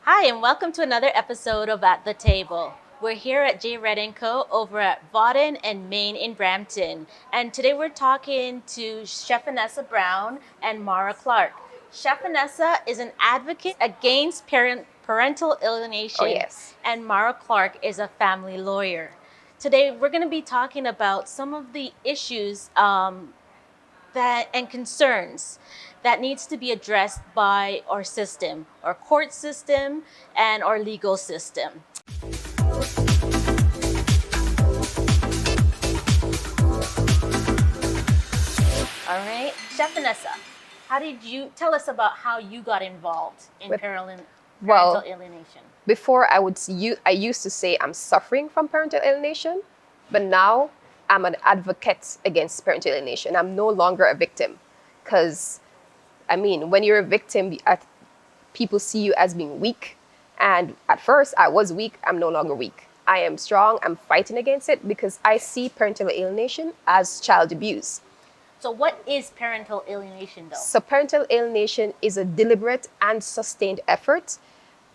Hi, and welcome to another episode of At the Table. We're here at J. Red & Co. over at Vaughan and Main in Brampton. And today we're talking to Sheffanessea Brown and Mara Clarke. Sheffanessea is an advocate against parental Oh, alienation, yes. and Mara Clarke is a family lawyer. Today we're going to be talking about some of the issues that and concerns that needs to be addressed by our system, our court system, and our legal system. All right, Sheffanessea, how did you tell us about how you got involved in parental alienation? Before I used to say I'm suffering from parental alienation, but now I'm an advocate against parental alienation. I'm no longer a victim, because when you're a victim, people see you as being weak. And at first, I was weak. I'm no longer weak. I am strong. I'm fighting against it because I see parental alienation as child abuse. So what is parental alienation, though? So parental alienation is a deliberate and sustained effort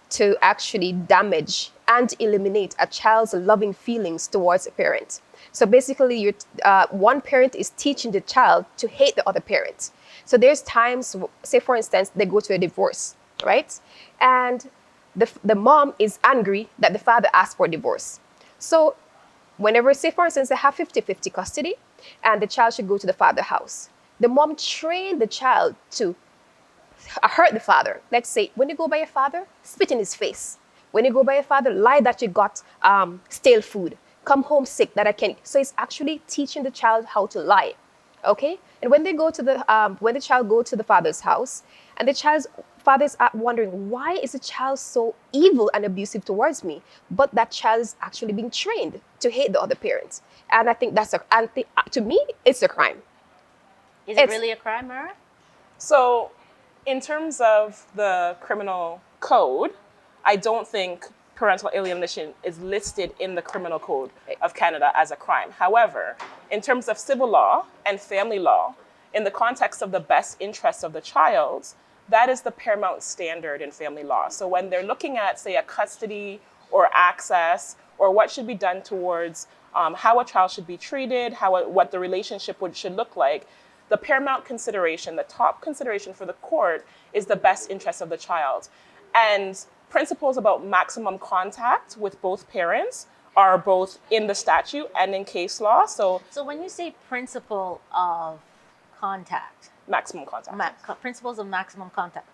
to actually damage and eliminate a child's loving feelings towards a parent. So basically, one parent is teaching the child to hate the other parent. So there's times, say for instance, they go to a divorce, right? And the mom is angry that the father asked for divorce. So whenever, say for instance, they have 50-50 custody and the child should go to the father's house, the mom trained the child to hurt the father. Let's say, when you go by your father, spit in his face. When you go by your father, lie that you got stale food. Come home sick that I can. So it's actually teaching the child how to lie. Okay? And when they go to when the child go to the father's house, and the child's father is wondering, why is the child so evil and abusive towards me? But that child is actually being trained to hate the other parents. And I think to me, it's a crime. Is it really a crime, Mara? So, in terms of the criminal code, I don't think parental alienation is listed in the criminal code of Canada as a crime. However, in terms of civil law and family law, in the context of the best interests of the child, that is the paramount standard in family law. So when they're looking at, say, a custody or access or what should be done towards how a child should be treated, what the relationship should look like, the paramount consideration, the top consideration for the court is the best interest of the child. And principles about maximum contact with both parents are both in the statute and in case law. So when you say principle of contact, maximum contact. Principles of maximum contact,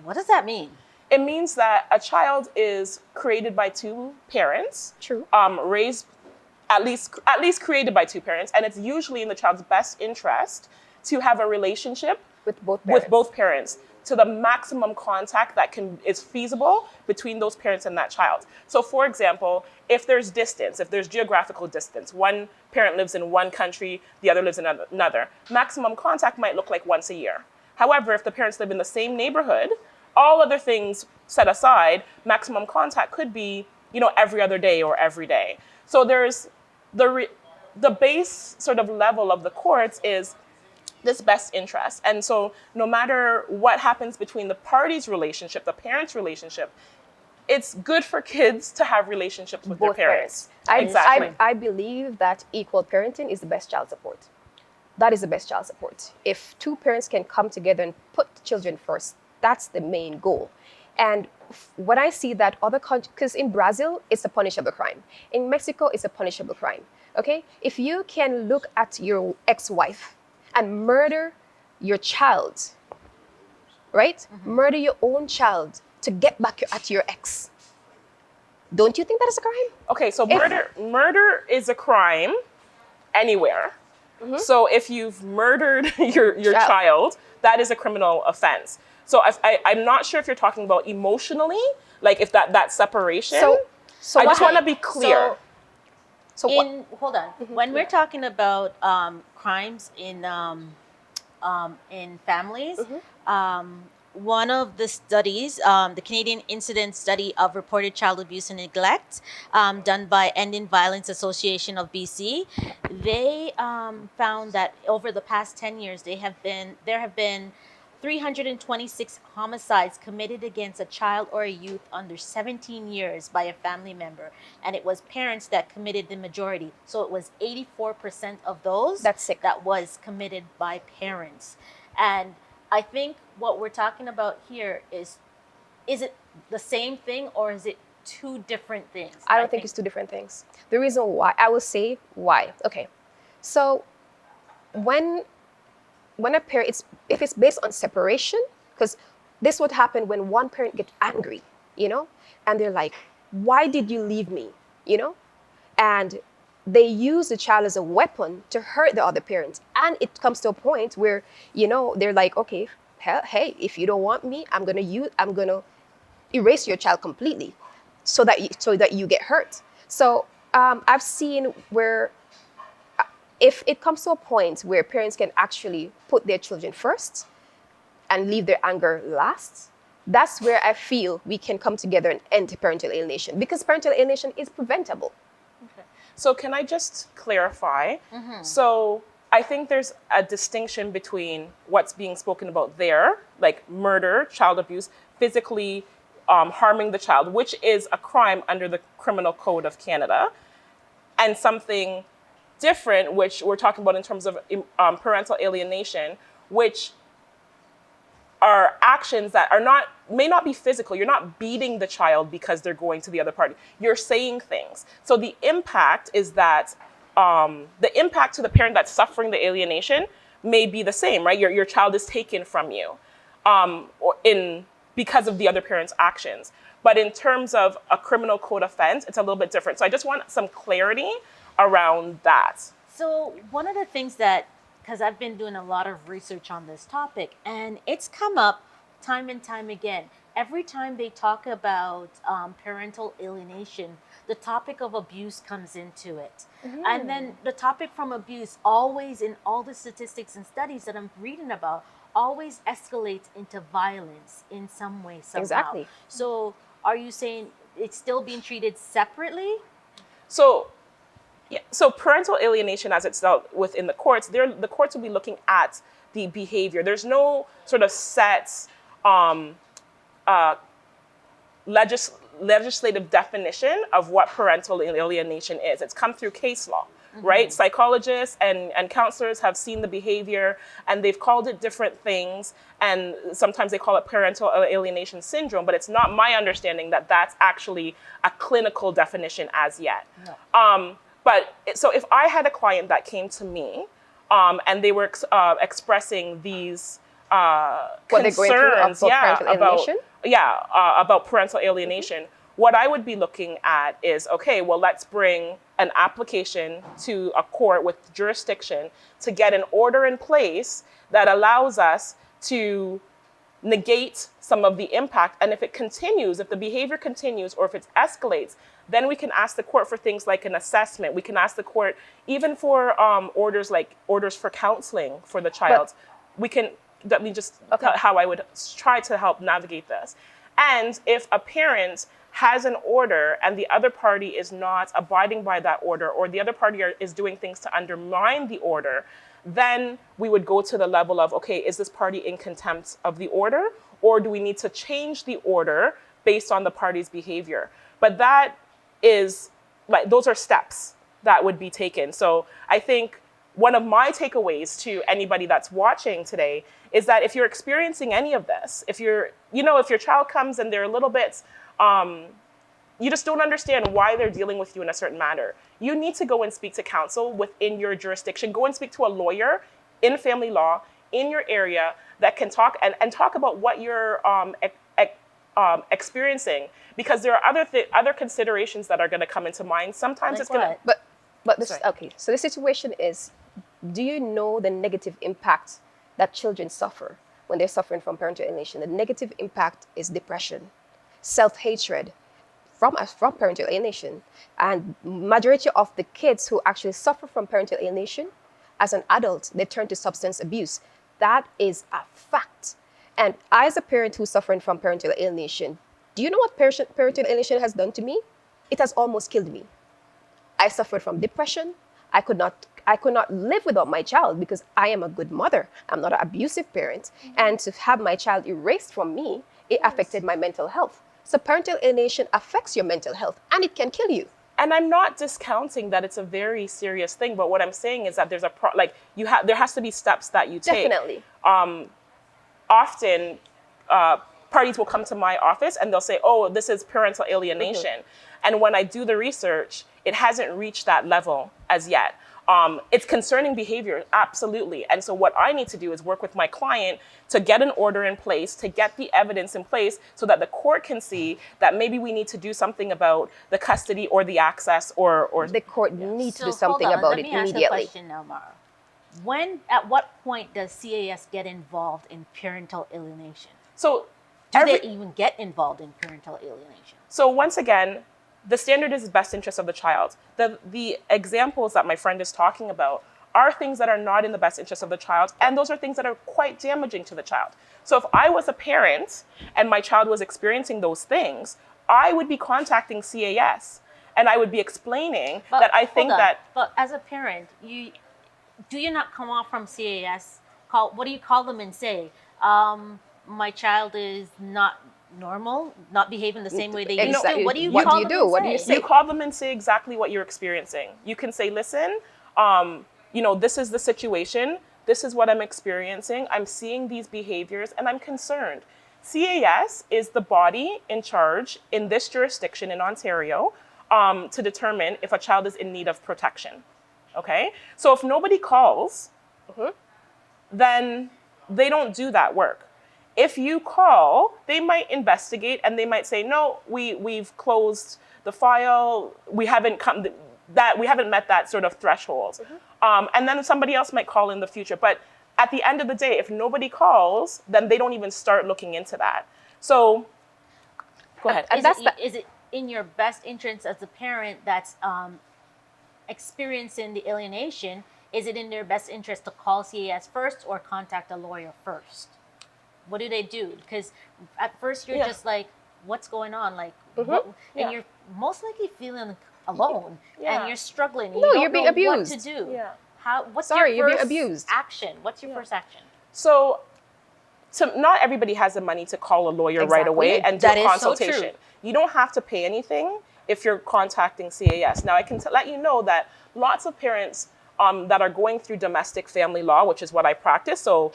what does that mean? It means that a child is created by two parents. True. Raised at least created by two parents, and it's usually in the child's best interest to have a relationship with both parents to the maximum contact that is feasible between those parents and that child. So for example, if there's geographical distance, one parent lives in one country, the other lives in another, maximum contact might look like once a year. However, if the parents live in the same neighborhood, all other things set aside, maximum contact could be, every other day or every day. So there's the base sort of level of the courts is this best interest. And so no matter what happens between the parties' relationship, the parents' relationship, it's good for kids to have relationships with both their parents. Exactly. I believe that equal parenting is the best child support. That is the best child support. If two parents can come together and put children first, that's the main goal. And when I see that other countries, because in Brazil, it's a punishable crime. In Mexico, it's a punishable crime. Okay? If you can look at your ex-wife and murder your child, right? Mm-hmm. Murder your own child to get back at your ex. Don't you think that is a crime? Okay, so murder is a crime anywhere. Mm-hmm. So if you've murdered your child, that is a criminal offense. So I'm not sure if you're talking about emotionally, like if that separation. So I just want to be clear. Hold on. Mm-hmm. When we're talking about crimes in families, mm-hmm. One of the studies, the Canadian Incident Study of Reported Child Abuse and Neglect, done by Ending Violence Association of BC, they found that over the past 10 years, there have been 326 homicides committed against a child or a youth under 17 years by a family member, and it was parents that committed the majority. So it was 84% of those That's sick. that was committed by parents. And I think what we're talking about here is it the same thing or is it two different things? I don't think it's two different things. The reason why, I will say why. Okay. So when a parent, if it's based on separation, because this would happen when one parent gets angry, and they're like, why did you leave me? And they use the child as a weapon to hurt the other parent. And it comes to a point where, they're like, okay, hey, if you don't want me, I'm gonna erase your child completely so that you get hurt. So I've seen where if it comes to a point where parents can actually put their children first and leave their anger last, that's where I feel we can come together and end parental alienation, because parental alienation is preventable. Okay. So can I just clarify? So I think there's a distinction between what's being spoken about there, like murder, child abuse, physically harming the child, which is a crime under the Criminal Code of Canada, and something different, which we're talking about in terms of parental alienation, which are actions that may not be physical. You're not beating the child because they're going to the other party. You're saying things. So the impact is that the impact to the parent that's suffering the alienation may be the same, right? Your child is taken from you because of the other parent's actions. But in terms of a criminal code offense, it's a little bit different. So I just want some clarity around that. So one of the things that, because I've been doing a lot of research on this topic, and it's come up time and time again. Every time they talk about parental alienation, the topic of abuse comes into it. And then the topic from abuse always, in all the statistics and studies that I'm reading about, always escalates into violence in some way, somehow. Exactly. So are you saying it's still being treated separately? So parental alienation, as it's dealt with in the courts, the courts will be looking at the behavior. There's no sort of set legislative definition of what parental alienation is. It's come through case law, right? Psychologists and counselors have seen the behavior and they've called it different things. And sometimes they call it parental alienation syndrome, but it's not my understanding that that's actually a clinical definition as yet. No. So if I had a client that came to me and they were expressing these concerns about parental alienation, what I would be looking at is, okay, well, let's bring an application to a court with jurisdiction to get an order in place that allows us to negate some of the impact. And if it continues, if the behavior continues, or if it escalates, then we can ask the court for things like an assessment. We can ask the court even for orders for counseling for the child. How I would try to help navigate this. And if a parent has an order and the other party is not abiding by that order, or the other party is doing things to undermine the order, then we would go to the level of, okay, is this party in contempt of the order, or do we need to change the order based on the party's behavior? But that is, like, those are steps that would be taken. So I think one of my takeaways to anybody that's watching today is that if you're experiencing any of this, if your child comes and they're a little bit, you just don't understand why they're dealing with you in a certain manner, you need to go and speak to counsel within your jurisdiction. Go and speak to a lawyer in family law in your area that can talk and talk about what you're experiencing, because there are other considerations that are going to come into mind. Sometimes like it's going to. But this, okay. So the situation is, do you know the negative impact that children suffer when they're suffering from parental alienation? The negative impact is depression, self-hatred from parental alienation. And majority of the kids who actually suffer from parental alienation, as an adult, they turn to substance abuse. That is a fact. And as a parent who's suffering from parental alienation, do you know what parental alienation has done to me? It has almost killed me. I suffered from depression. I could not I could not live without my child because I am a good mother. I'm not an abusive parent. And to have my child erased from me, it affected my mental health. So parental alienation affects your mental health and it can kill you. And I'm not discounting that it's a very serious thing, but what I'm saying is that there's there has to be steps that you take. Definitely. Often parties will come to my office and they'll say, oh, this is parental alienation. And when I do the research, it hasn't reached that level as yet. It's concerning behavior, absolutely. And so what I need to do is work with my client to get an order in place, to get the evidence in place so that the court can see that maybe we need to do something about the custody or the access or The court needs to do So something hold on, about let it me ask you a immediately. question now, Mara. At what point does CAS get involved in parental alienation? so Do they even get involved in parental alienation? So once again, the standard is the best interest of the child. The examples that my friend is talking about are things that are not in the best interest of the child, and those are things that are quite damaging to the child. So if I was a parent and my child was experiencing those things, I would be contacting CAS and I would be explaining that I think hold on. that But as a parent, do you not come off from CAS? What do you call them and say? My child is not normal, not behaving the same way they used to. Exactly. What do you What call do you them do? and What do you say? you call them and say exactly what you're experiencing. You can say, listen, this is the situation. This is what I'm experiencing. I'm seeing these behaviors and I'm concerned. CAS is the body in charge in this jurisdiction in Ontario to determine if a child is in need of protection. Okay? So if nobody calls, then they don't do that work. If you call, they might investigate and they might say, no, we've closed the file. We haven't met that sort of threshold. And then somebody else might call in the future. But at the end of the day, if nobody calls, then they don't even start looking into that. So go ahead. Is it in your best interest as a parent that's experiencing the alienation? Is it in their best interest to call CAS first or contact a lawyer first? What do they do? Because at first you're just like, what's going on? Like, and you're most likely feeling alone and you're struggling. And No, you don't you're being know abused. What to do? Yeah. What's Sorry, your you're being first abused. action? What's your first action? So not everybody has the money to call a lawyer right Exactly. away and do That a is so consultation. true. You don't have to pay anything if you're contacting CAS. Now, I can let you know that lots of parents that are going through domestic family law, which is what I practice, so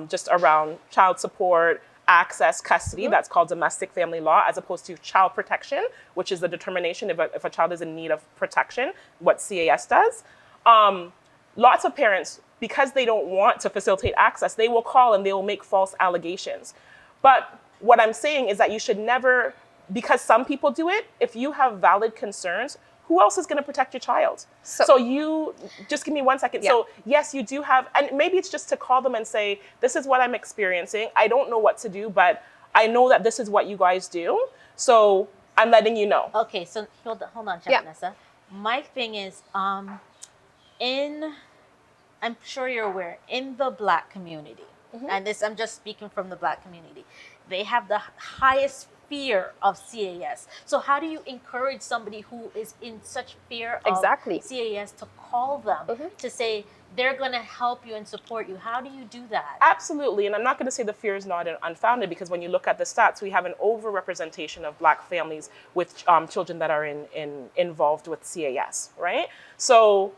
just around child support, access, custody, that's called domestic family law, as opposed to child protection, which is the determination if a child is in need of protection, what CAS does. Lots of parents, because they don't want to facilitate access, they will call and they will make false allegations. But what I'm saying is that you should never, because some people do it, if you have valid concerns, who else is going to protect your child? So you, just give me 1 second. Yeah. So yes, you do have, and maybe it's just to call them and say, this is what I'm experiencing. I don't know what to do, but I know that this is what you guys do. So I'm letting you know. Okay, so hold on, Sheffanessea. My thing is, I'm sure you're aware, in the Black community, and I'm just speaking from the Black community, they have the highest fear of CAS. So how do you encourage somebody who is in such fear of CAS to call them to say they're going to help you and support you? How do you do that? Absolutely, and I'm not going to say the fear is not unfounded, because when you look at the stats, we have an overrepresentation of Black families with children that are involved with CAS, right? So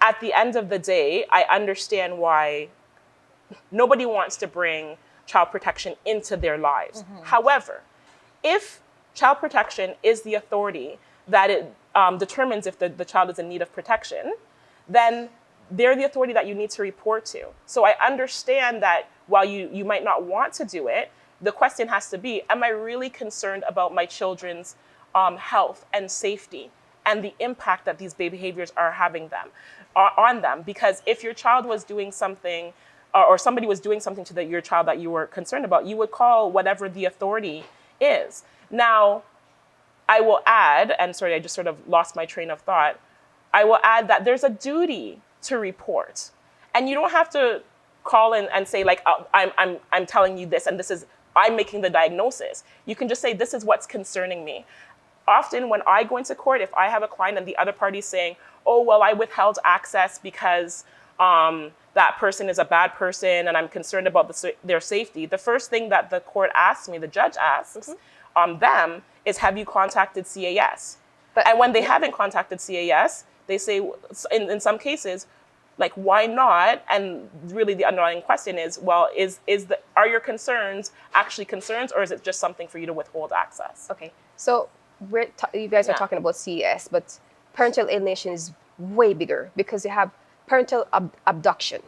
at the end of the day, I understand why nobody wants to bring child protection into their lives. However, if child protection is the authority that it determines if the child is in need of protection, then they're the authority that you need to report to. So I understand that while you might not want to do it, the question has to be, am I really concerned about my children's health and safety and the impact that these behaviors are having on them? Because if your child was doing something or somebody was doing something to your child that you were concerned about, you would call whatever the authority is. Now, I will add, and sorry, I just sort of lost my train of thought. I will add that there's a duty to report. And you don't have to call in and say, like, oh, I'm telling you this, and this is, I'm making the diagnosis. You can just say, this is what's concerning me. often when I go into court, if I have a client and the other party is saying, oh, well, I withheld access because that person is a bad person and I'm concerned about their safety, the first thing that the court asks me, the judge asks them, is have you contacted CAS? And when they haven't contacted CAS, they say, in some cases, like, why not? And really the underlying question is, well, are your concerns actually concerns, or is it just something for you to withhold access? Okay, so you guys are talking about CES, but parental alienation is way bigger because you have parental abduction.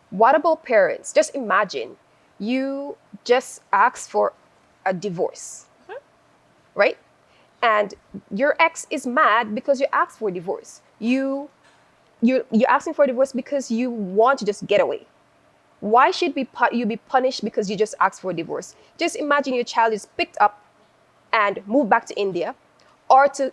What about parents? Just imagine you just ask for a divorce, right? And your ex is mad because you asked for a divorce. You're asking for a divorce because you want to just get away. Why should you be punished because you just asked for a divorce? Just imagine your child is picked up and moved back to India or to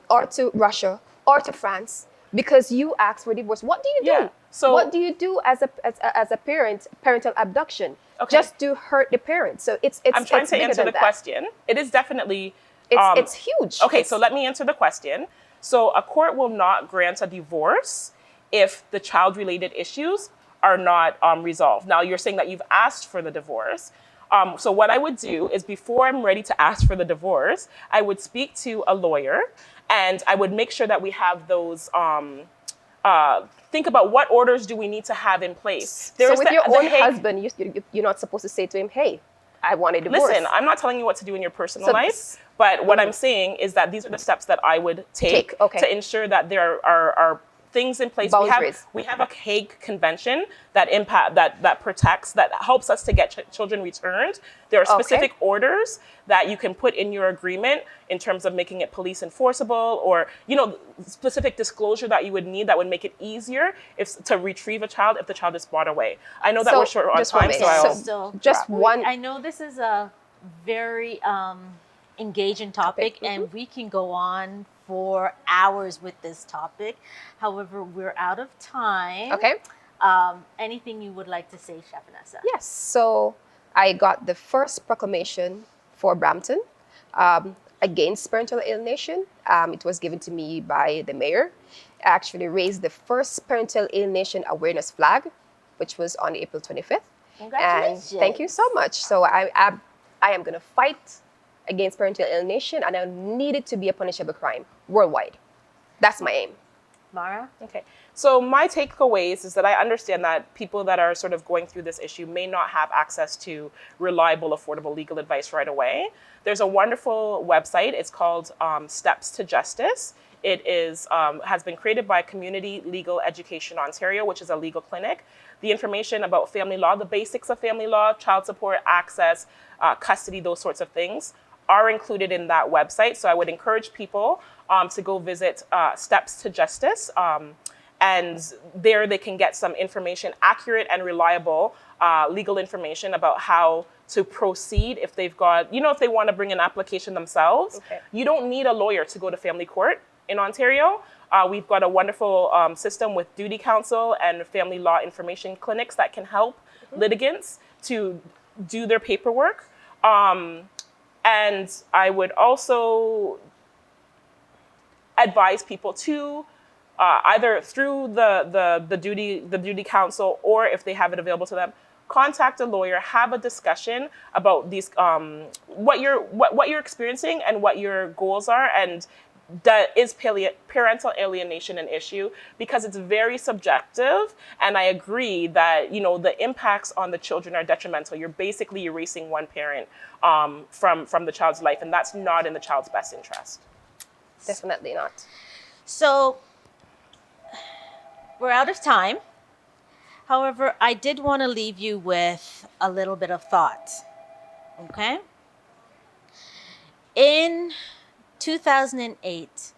Russia or to France because you asked for a divorce. What do you do? Yeah. So what do you do as a parent, parental abduction? Okay. Just to hurt the parent. So it's I'm trying to answer the question. It is definitely it's huge. Okay, so let me answer the question. So a court will not grant a divorce if the child-related issues are not resolved. Now, you're saying that you've asked for the divorce. So what I would do is, before I'm ready to ask for the divorce, I would speak to a lawyer and I would make sure that we have those, think about what orders do we need to have in place. So with your own husband, you're not supposed to say to him, hey, I want a divorce. Listen, I'm not telling you what to do in your personal life, but what I'm saying is that these are the steps that I would take to ensure that there are things in place. We have a Hague Convention that protects, that helps us to get children returned. There are specific orders that you can put in your agreement in terms of making it police enforceable, or specific disclosure that you would need that would make it easier to retrieve a child if the child is brought away. I know that we're short on time, I know this is a very engaging topic, and we can go on for hours with this topic. However, we're out of time. Okay. Anything you would like to say, Sheffanessea? Yes. So I got the first proclamation for Brampton against parental alienation. It was given to me by the mayor. I actually raised the first parental alienation awareness flag, which was on April 25th. Congratulations. And thank you so much. So I am going to fight against parental alienation, and I need it to be a punishable crime worldwide. That's my aim. Mara? Okay. So my takeaways is that I understand that people that are sort of going through this issue may not have access to reliable, affordable legal advice right away. There's a wonderful website. It's called Steps to Justice. It is has been created by Community Legal Education Ontario, which is a legal clinic. The information about family law, the basics of family law, child support, access, custody, those sorts of things are included in that website. So I would encourage people to go visit Steps to Justice. And there they can get some information, accurate and reliable legal information about how to proceed if they've got, if they want to bring an application themselves. Okay. You don't need a lawyer to go to family court in Ontario. We've got a wonderful system with duty counsel and family law information clinics that can help litigants to do their paperwork. And I would also advise people to either through the duty counsel, or if they have it available to them, contact a lawyer, have a discussion about these what you're experiencing and what your goals are, and is parental alienation an issue, because it's very subjective. And I agree that the impacts on the children are detrimental. You're basically erasing one parent from the child's life, and that's not in the child's best interest. Definitely not. So we're out of time. However, I did want to leave you with a little bit of thought. Okay? In 2008,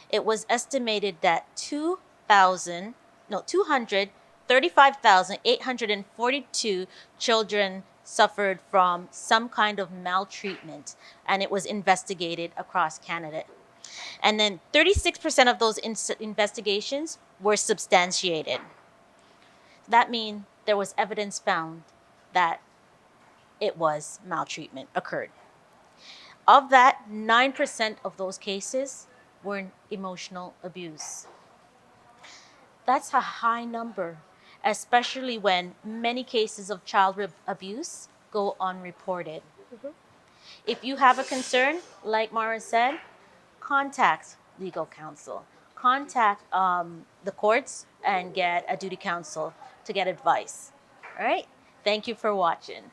it was estimated that 235,842 children suffered from some kind of maltreatment, and it was investigated across Canada. And then 36% of those investigations were substantiated. That means there was evidence found that it was maltreatment occurred. Of that, 9% of those cases were emotional abuse. That's a high number, especially when many cases of child abuse go unreported. If you have a concern, like Mara said, contact legal counsel. Contact the courts and get a duty counsel to get advice. All right? Thank you for watching.